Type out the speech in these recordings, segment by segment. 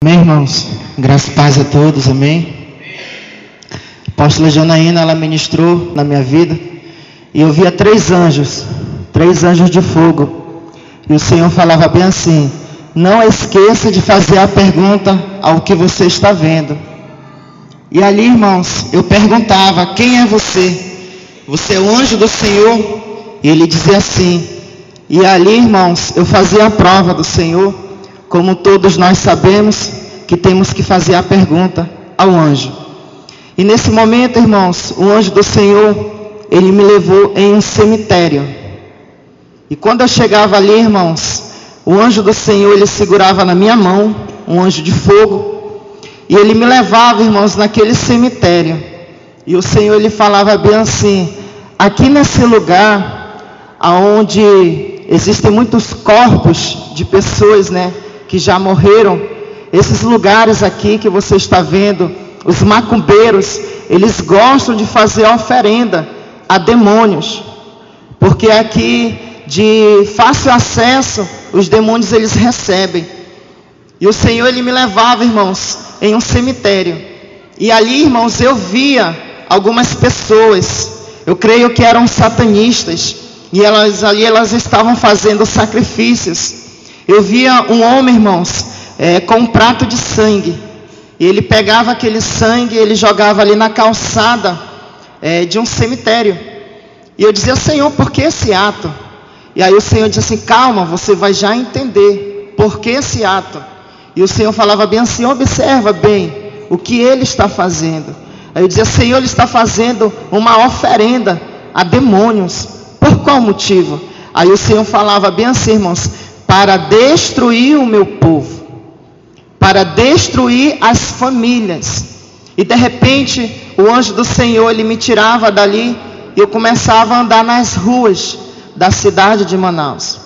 Amém, irmãos? Graças e paz a todos, amém? A apóstola Janaína, ela ministrou na minha vida e eu via três anjos de fogo. E o Senhor falava bem assim: não esqueça de fazer a pergunta ao que você está vendo. E ali, irmãos, eu perguntava: quem é você? Você é o anjo do Senhor? E ele dizia assim. E ali, irmãos, eu fazia a prova do Senhor. Como todos nós sabemos que temos que fazer a pergunta ao anjo. E nesse momento, irmãos, o anjo do Senhor, ele me levou em um cemitério. E quando eu chegava ali, irmãos, o anjo do Senhor, ele segurava na minha mão, um anjo de fogo. E ele me levava, irmãos, naquele cemitério. E o Senhor, ele falava bem assim: aqui nesse lugar, onde existem muitos corpos de pessoas, que já morreram, esses lugares aqui que você está vendo, os macumbeiros, eles gostam de fazer oferenda a demônios, porque aqui de fácil acesso, os demônios eles recebem. E o Senhor, ele me levava, irmãos, em um cemitério, e ali, irmãos, eu via algumas pessoas, eu creio que eram satanistas, e elas estavam fazendo sacrifícios. Eu via um homem, irmãos, com um prato de sangue. E ele pegava aquele sangue, ele jogava ali na calçada de um cemitério. E eu dizia: Senhor, por que esse ato? E aí o Senhor disse assim: calma, você vai já entender por que esse ato. E o Senhor falava bem assim: observa bem o que ele está fazendo. Aí eu dizia: Senhor, ele está fazendo uma oferenda a demônios. Por qual motivo? Aí o Senhor falava bem assim, irmãos: para destruir o meu povo, para destruir as famílias. E de repente o anjo do Senhor, ele me tirava dali, e eu começava a andar nas ruas da cidade de Manaus.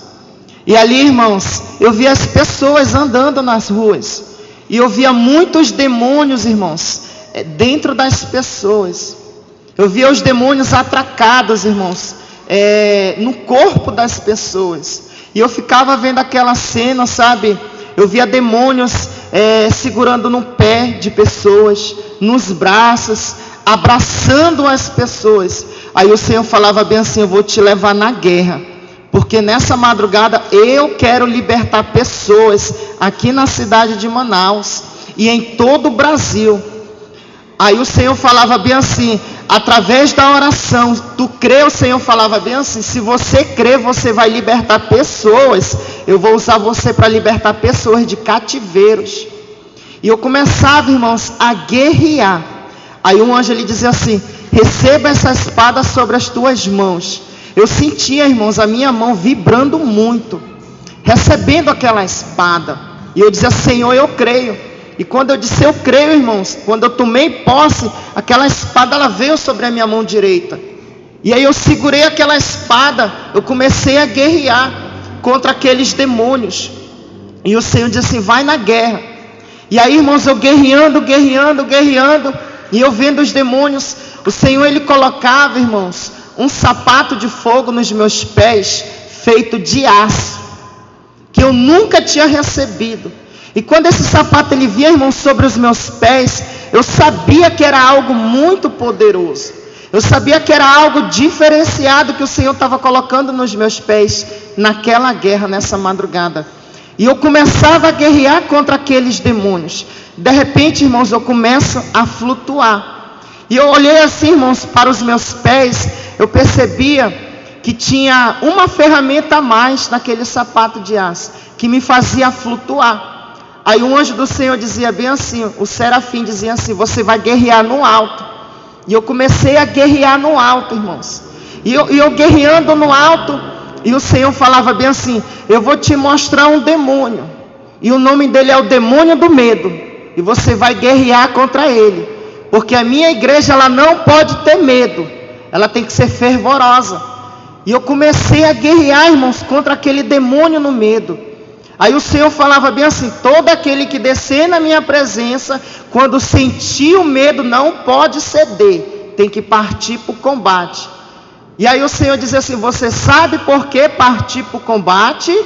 E ali, irmãos, eu via as pessoas andando nas ruas, e eu via muitos demônios, irmãos, dentro das pessoas. Eu via os demônios atracados, irmãos, no corpo das pessoas. E eu ficava vendo aquela cena, sabe? Eu via demônios segurando no pé de pessoas, nos braços, abraçando as pessoas. Aí o Senhor falava bem assim: eu vou te levar na guerra, porque nessa madrugada eu quero libertar pessoas aqui na cidade de Manaus e em todo o Brasil. Aí o Senhor falava bem assim, através da oração, tu crê? O Senhor falava bem assim: se você crê, você vai libertar pessoas. Eu vou usar você para libertar pessoas de cativeiros. E eu começava, irmãos, a guerrear. Aí um anjo, ele dizia assim: receba essa espada sobre as tuas mãos. Eu sentia, irmãos, a minha mão vibrando muito, recebendo aquela espada. E eu dizia: Senhor, eu creio. E quando eu disse eu creio, irmãos, quando eu tomei posse, aquela espada, ela veio sobre a minha mão direita. E aí eu segurei aquela espada, eu comecei a guerrear contra aqueles demônios. E o Senhor disse assim: vai na guerra. E aí, irmãos, eu guerreando, e eu vendo os demônios. O Senhor, ele colocava, irmãos, um sapato de fogo nos meus pés, feito de aço, que eu nunca tinha recebido. E quando esse sapato ele vinha, irmãos, sobre os meus pés, eu sabia que era algo muito poderoso. Eu sabia que era algo diferenciado que o Senhor estava colocando nos meus pés naquela guerra, nessa madrugada. E eu começava a guerrear contra aqueles demônios. De repente, irmãos, eu começo a flutuar. E eu olhei assim, irmãos, para os meus pés. Eu percebia que tinha uma ferramenta a mais naquele sapato de aço, que me fazia flutuar. Aí um anjo do Senhor dizia bem assim, o serafim dizia assim: você vai guerrear no alto. E eu comecei a guerrear no alto, irmãos. E eu guerreando no alto, e o Senhor falava bem assim: eu vou te mostrar um demônio, e o nome dele é o demônio do medo, e você vai guerrear contra ele, porque a minha igreja, ela não pode ter medo, ela tem que ser fervorosa. E eu comecei a guerrear, irmãos, contra aquele demônio no medo. Aí o Senhor falava bem assim: todo aquele que descer na minha presença, quando sentir o medo, não pode ceder, tem que partir para o combate. E aí o Senhor dizia assim: você sabe por que partir para o combate?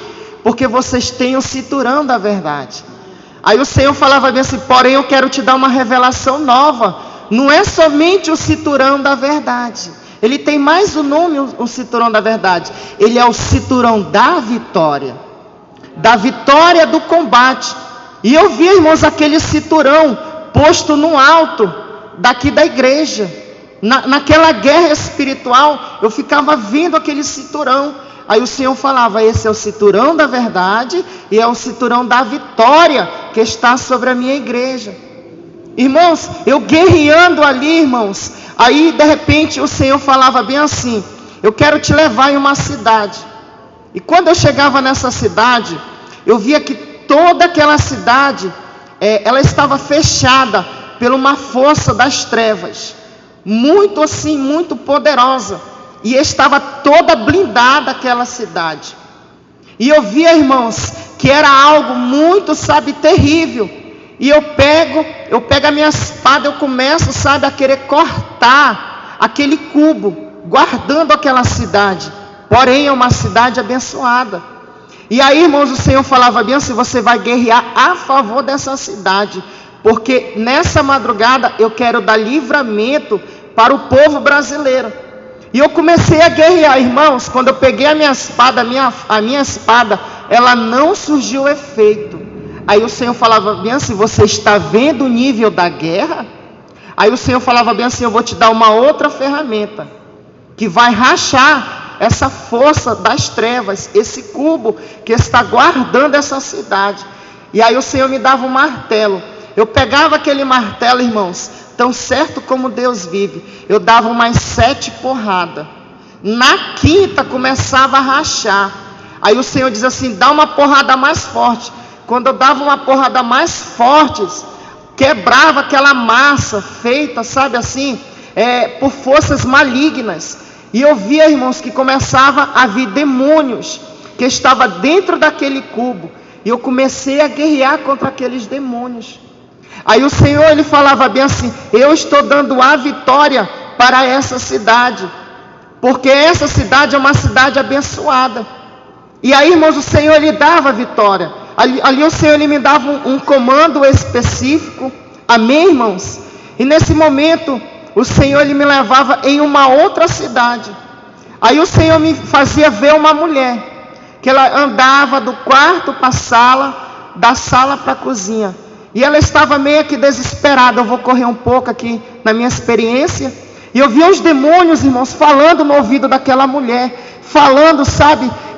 Porque vocês têm o cinturão da verdade. Aí o Senhor falava bem assim: porém eu quero te dar uma revelação nova. Não é somente o cinturão da verdade. Ele tem mais o nome, o cinturão da verdade. Ele é o cinturão da vitória do combate. E eu vi, irmãos, aquele cinturão posto no alto daqui da igreja. Naquela guerra espiritual, eu ficava vendo aquele cinturão. Aí o Senhor falava: esse é o cinturão da verdade e é o cinturão da vitória que está sobre a minha igreja. Irmãos, eu guerreando ali, irmãos. Aí de repente o Senhor falava bem assim: eu quero te levar em uma cidade. E quando eu chegava nessa cidade, eu via que toda aquela cidade, ela estava fechada por uma força das trevas, muito assim, muito poderosa. E estava toda blindada aquela cidade. E eu via, irmãos, que era algo muito, terrível. E eu pego a minha espada, eu começo, a querer cortar aquele cubo, guardando aquela cidade. Porém, é uma cidade abençoada. E aí, irmãos, o Senhor falava bem assim: você vai guerrear a favor dessa cidade, porque nessa madrugada eu quero dar livramento para o povo brasileiro. E eu comecei a guerrear, irmãos. Quando eu peguei a minha espada, a minha espada, ela não surgiu efeito. Aí o Senhor falava bem assim: você está vendo o nível da guerra? Aí o Senhor falava bem assim: eu vou te dar uma outra ferramenta, que vai rachar essa força das trevas, esse cubo que está guardando essa cidade. E aí o Senhor me dava um martelo. Eu pegava aquele martelo, irmãos, tão certo como Deus vive, eu dava umas 7 porradas. Na quinta começava a rachar. Aí o Senhor diz assim: dá uma porrada mais forte. Quando eu dava uma porrada mais forte, quebrava aquela massa feita, por forças malignas. E eu via, irmãos, que começava a vir demônios que estavam dentro daquele cubo. E eu comecei a guerrear contra aqueles demônios. Aí o Senhor, ele falava bem assim: eu estou dando a vitória para essa cidade, porque essa cidade é uma cidade abençoada. E aí, irmãos, o Senhor, ele dava a vitória. Ali o Senhor, ele me dava um comando específico. Amém, irmãos? E nesse momento, o Senhor, ele me levava em uma outra cidade. Aí o Senhor me fazia ver uma mulher, que ela andava do quarto para a sala, da sala para a cozinha. E ela estava meio que desesperada. Eu vou correr um pouco aqui na minha experiência. E eu via os demônios, irmãos, falando no ouvido daquela mulher, falando,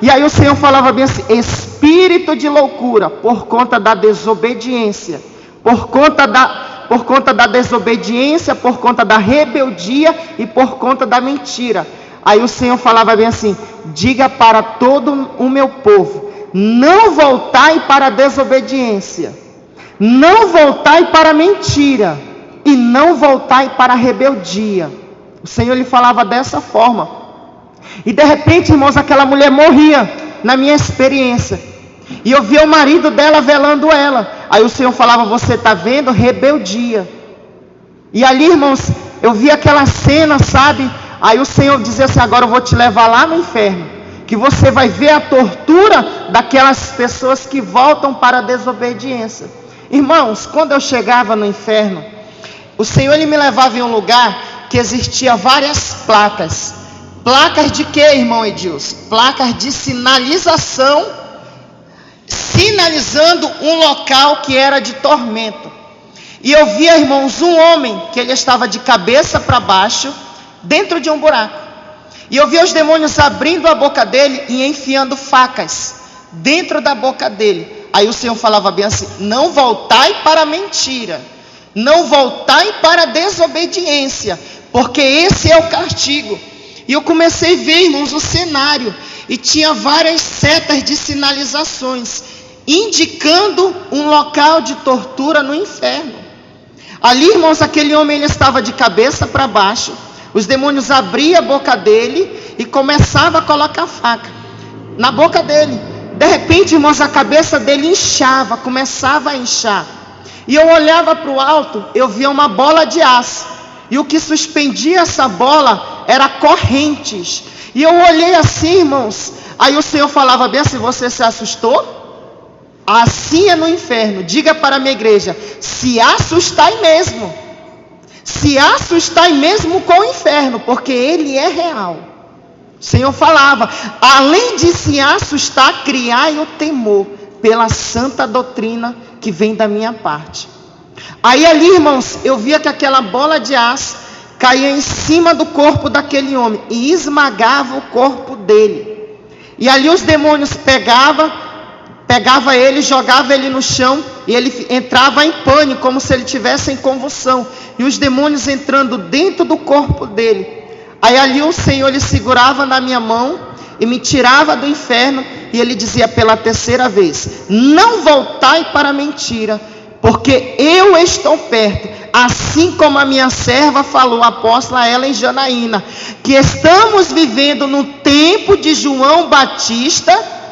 E aí o Senhor falava bem assim: espírito de loucura, por conta da desobediência, por conta da desobediência, por conta da rebeldia e por conta da mentira. Aí o Senhor falava bem assim: diga para todo o meu povo, não voltai para a desobediência, não voltai para a mentira e não voltai para a rebeldia. O Senhor lhe falava dessa forma. E de repente, irmãos, aquela mulher morria na minha experiência. E eu via o marido dela velando ela. Aí o Senhor falava: você está vendo? Rebeldia. E ali, irmãos, eu via aquela cena, Aí o Senhor dizia assim: agora eu vou te levar lá no inferno, que você vai ver a tortura daquelas pessoas que voltam para a desobediência. Irmãos, quando eu chegava no inferno, o Senhor, ele me levava em um lugar que existia várias placas. Placas de quê, irmão Edilson? Placas de sinalização, sinalizando um local que era de tormento. E eu via, irmãos, um homem que ele estava de cabeça para baixo, dentro de um buraco. E eu via os demônios abrindo a boca dele e enfiando facas dentro da boca dele. Aí o Senhor falava bem assim: não voltai para a mentira, não voltai para a desobediência, porque esse é o castigo. E eu comecei a ver, irmãos, o cenário, e tinha várias setas de sinalizações, indicando um local de tortura no inferno. Ali, irmãos, aquele homem, ele estava de cabeça para baixo, os demônios abriam a boca dele e começavam a colocar faca na boca dele. De repente, irmãos, a cabeça dele inchava, começava a inchar. E eu olhava para o alto, eu via uma bola de aço. E o que suspendia essa bola era correntes. E eu olhei assim, irmãos. Aí o Senhor falava bem assim: você se assustou? Assim é no inferno. Diga para a minha igreja: se assustai mesmo. Se assustai mesmo com o inferno, porque ele é real. O Senhor falava: além de se assustar, criai o temor pela santa doutrina que vem da minha parte. Aí ali, irmãos, eu via que aquela bola de aço caía em cima do corpo daquele homem e esmagava o corpo dele. E ali os demônios pegava ele, jogava ele no chão, e ele entrava em pânico, como se ele tivesse em convulsão, e os demônios entrando dentro do corpo dele. Aí ali o Senhor, ele segurava na minha mão e me tirava do inferno, e ele dizia pela terceira vez: não voltai para a mentira, porque eu estou perto, assim como a minha serva falou, a apóstola Ellen Janaína, que estamos vivendo no tempo de João Batista.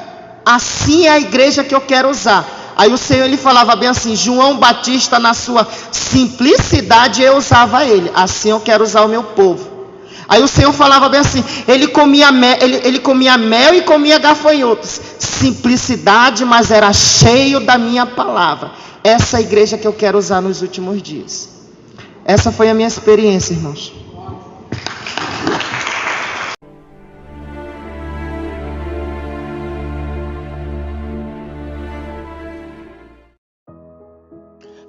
Assim é a igreja que eu quero usar. Aí o Senhor, ele falava bem assim: João Batista, na sua simplicidade, eu usava ele. Assim eu quero usar o meu povo. Aí o Senhor falava bem assim: ele comia mel e comia gafanhotos. Simplicidade, mas era cheio da minha palavra. Essa é a igreja que eu quero usar nos últimos dias. Essa foi a minha experiência, irmãos.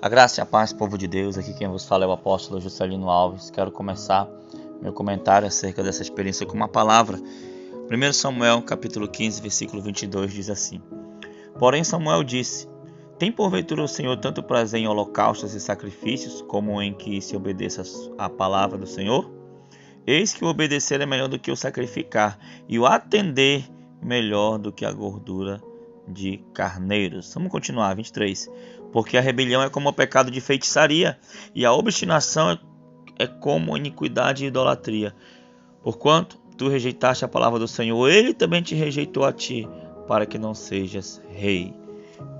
A graça e a paz, povo de Deus. Aqui quem vos fala é o apóstolo Juscelino Alves. Quero começar meu comentário acerca dessa experiência com uma palavra. 1 Samuel capítulo 15, versículo 22 diz assim: porém Samuel disse: tem porventura o Senhor tanto prazer em holocaustos e sacrifícios, como em que se obedeça a palavra do Senhor? Eis que o obedecer é melhor do que o sacrificar, e o atender melhor do que a gordura de carneiros. Vamos continuar, 23. Porque a rebelião é como o pecado de feitiçaria, e a obstinação é como iniquidade e idolatria. Porquanto tu rejeitaste a palavra do Senhor, ele também te rejeitou a ti, para que não sejas rei.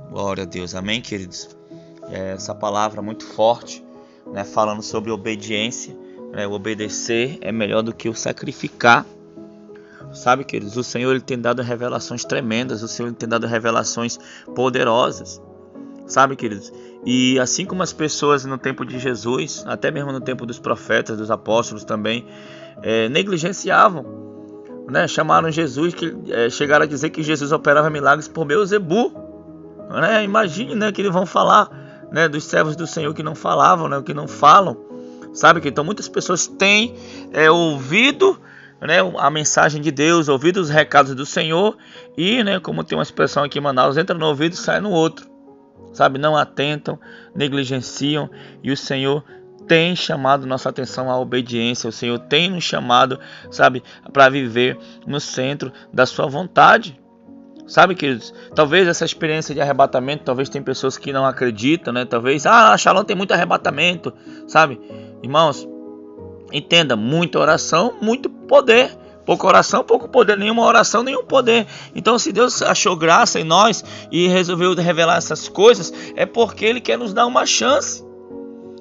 Glória a Deus, amém, queridos? Essa palavra muito forte, né, falando sobre obediência, né, o obedecer é melhor do que o sacrificar. Sabe, queridos, o Senhor, ele tem dado revelações tremendas, o Senhor, ele tem dado revelações poderosas. Sabe, queridos? E assim como as pessoas no tempo de Jesus, até mesmo no tempo dos profetas, dos apóstolos também, negligenciavam, né? Chamaram Jesus, chegaram a dizer que Jesus operava milagres por Beelzebu, né? Imagine, né, que eles vão falar, né, dos servos do Senhor que não falavam, né, que não falam. Sabe, que então muitas pessoas têm ouvido, né, a mensagem de Deus, ouvido os recados do Senhor, e, né, como tem uma expressão aqui em Manaus, entra no ouvido e sai no outro. Sabe, não atentam, negligenciam, e o Senhor tem chamado nossa atenção à obediência. O Senhor tem nos chamado, sabe, para viver no centro da sua vontade. Sabe, queridos, talvez essa experiência de arrebatamento, talvez tem pessoas que não acreditam, né? Talvez, Shalom tem muito arrebatamento, sabe? Irmãos, entenda, muita oração, muito poder. Pouca oração, pouco poder. Nenhuma oração, nenhum poder. Então, se Deus achou graça em nós e resolveu revelar essas coisas, é porque Ele quer nos dar uma chance.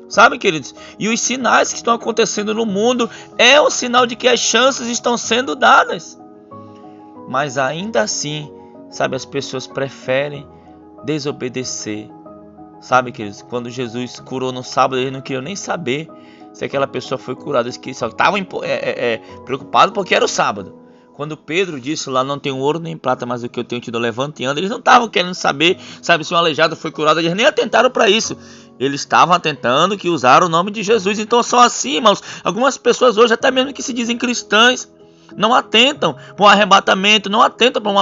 Sabe, queridos? E os sinais que estão acontecendo no mundo é um sinal de que as chances estão sendo dadas. Mas ainda assim, sabe, as pessoas preferem desobedecer. Sabe, queridos? Quando Jesus curou no sábado, eles não queriam nem saber se aquela pessoa foi curada. Eles só estavam preocupados porque era o sábado. Quando Pedro disse lá: não tenho ouro nem prata, mas o que eu tenho te dou, levanta e anda, eles não estavam querendo saber, sabe, se um aleijado foi curado. Eles nem atentaram para isso. Eles estavam atentando que usaram o nome de Jesus. Então, só assim, irmãos, algumas pessoas hoje, até mesmo que se dizem cristãs, não atentam para um arrebatamento, não atentam para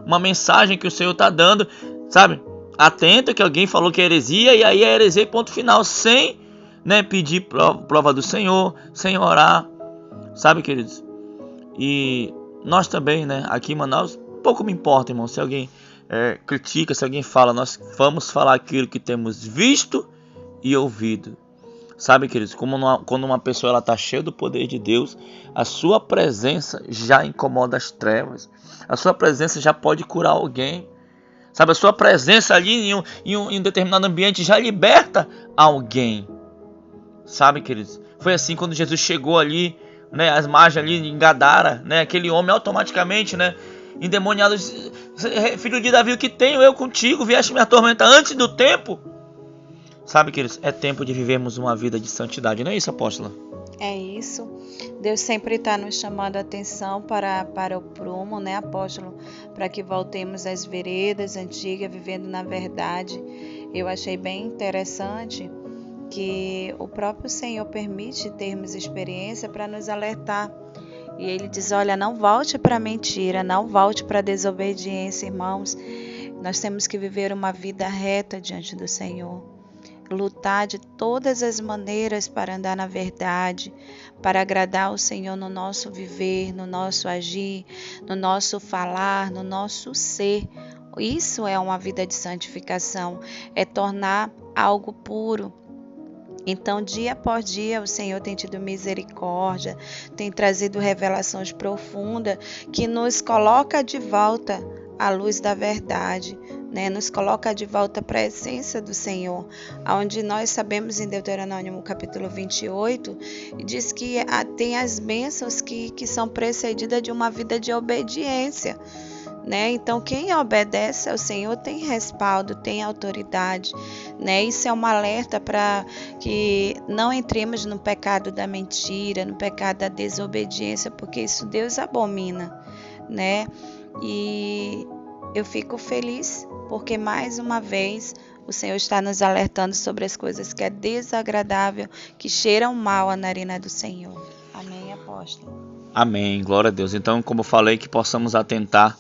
uma mensagem que o Senhor está dando, sabe? Atenta que alguém falou que é heresia, e aí é heresia e ponto final, sem, né, pedir prova do Senhor, sem orar, sabe, queridos? E nós também, né, aqui em Manaus, pouco me importa, irmão, se alguém critica, se alguém fala, nós vamos falar aquilo que temos visto e ouvido. Sabe, queridos, quando uma pessoa está cheia do poder de Deus, a sua presença já incomoda as trevas, a sua presença já pode curar alguém. Sabe, a sua presença ali em um determinado ambiente já liberta alguém. Sabe, queridos? Foi assim quando Jesus chegou ali, né, às margens ali em Gadara, né, aquele homem automaticamente, né, endemoniados, filho de Davi, o que tenho eu contigo? Vieste me atormentar antes do tempo? Sabe, queridos, é tempo de vivermos uma vida de santidade, não é isso, apóstola? É isso. Deus sempre está nos chamando a atenção para o prumo, né, apóstolo? Para que voltemos às veredas antigas, vivendo na verdade. Eu achei bem interessante que o próprio Senhor permite termos experiência para nos alertar. E Ele diz, olha, não volte para a mentira, não volte para a desobediência, irmãos. Nós temos que viver uma vida reta diante do Senhor. Lutar de todas as maneiras para andar na verdade, para agradar o Senhor no nosso viver, no nosso agir, no nosso falar, no nosso ser. Isso é uma vida de santificação, é tornar algo puro. Então, dia após dia, o Senhor tem tido misericórdia, tem trazido revelações profundas que nos coloca de volta à luz da verdade, né? Nos coloca de volta para a essência do Senhor, onde nós sabemos em Deuteronômio capítulo 28, diz que tem as bênçãos que são precedidas de uma vida de obediência, né? Então, quem obedece ao Senhor tem respaldo, tem autoridade, né? Isso é um alerta para que não entremos no pecado da mentira, no pecado da desobediência, porque isso Deus abomina, né? E eu fico feliz porque mais uma vez o Senhor está nos alertando sobre as coisas que é desagradável, que cheiram mal à narina do Senhor. Amém, apóstolo? Amém, glória a Deus. Então, como eu falei, que possamos atentar,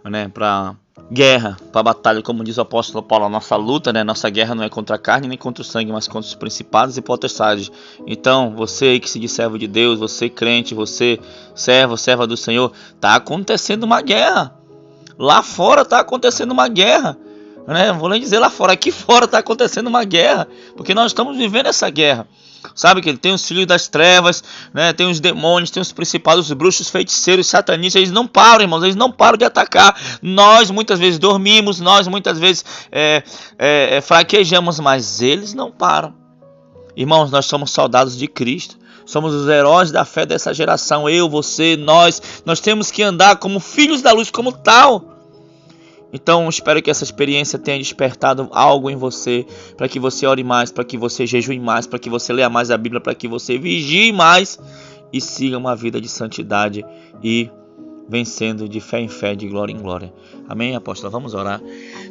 né, para guerra, para batalha, como diz o apóstolo Paulo, a nossa luta, né, nossa guerra não é contra a carne nem contra o sangue, mas contra os principados e potestades. Então, você que se diz servo de Deus, você crente, você servo, serva do Senhor, está acontecendo uma guerra. Lá fora está acontecendo uma guerra, né? Vou nem dizer lá fora, aqui fora está acontecendo uma guerra, porque nós estamos vivendo essa guerra. Sabe que ele tem os filhos das trevas, né? Tem os demônios, tem os principados, os bruxos, feiticeiros, satanistas. Eles não param, irmãos, eles não param de atacar. Nós muitas vezes dormimos, nós muitas vezes fraquejamos, mas eles não param. Irmãos, nós somos soldados de Cristo. Somos os heróis da fé dessa geração. Eu, você, nós temos que andar como filhos da luz, como tal. Então, espero que essa experiência tenha despertado algo em você, para que você ore mais, para que você jejue mais, para que você leia mais a Bíblia, para que você vigie mais e siga uma vida de santidade e vencendo de fé em fé, de glória em glória. Amém, apóstola? Vamos orar.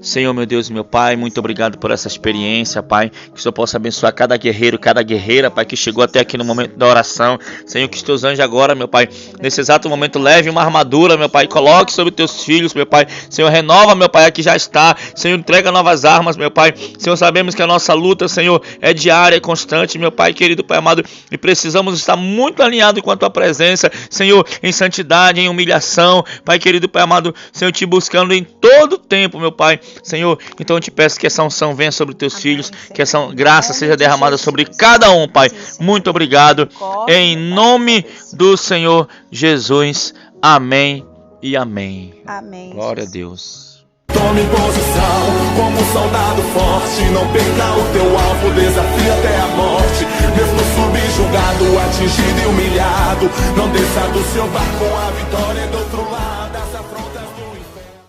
Senhor, meu Deus e meu Pai, muito obrigado por essa experiência, Pai. Que o Senhor possa abençoar cada guerreiro, cada guerreira, Pai, que chegou até aqui no momento da oração. Senhor, que os teus anjos agora, meu Pai, nesse exato momento, leve uma armadura, meu Pai, coloque sobre teus filhos, meu Pai. Senhor, renova, meu Pai, aqui já está. Senhor, entrega novas armas, meu Pai. Senhor, sabemos que a nossa luta, Senhor, é diária, é constante, meu Pai querido, Pai amado, e precisamos estar muito alinhados com a tua presença, Senhor, em santidade, em humilhação, Pai querido, Pai amado, Senhor, te buscando em todo o tempo, meu Pai, Senhor. Então eu te peço que essa unção venha sobre teus filhos, Senhor. Que essa graça seja derramada sobre cada um, Pai. Muito obrigado, em nome do Senhor Jesus. Amém e amém. Amém. Glória a Deus. Tome posição como um soldado forte. Não perca o teu alvo, desafia até a morte. Mesmo subjugado, atingido e humilhado, não desça do seu barco a vitória.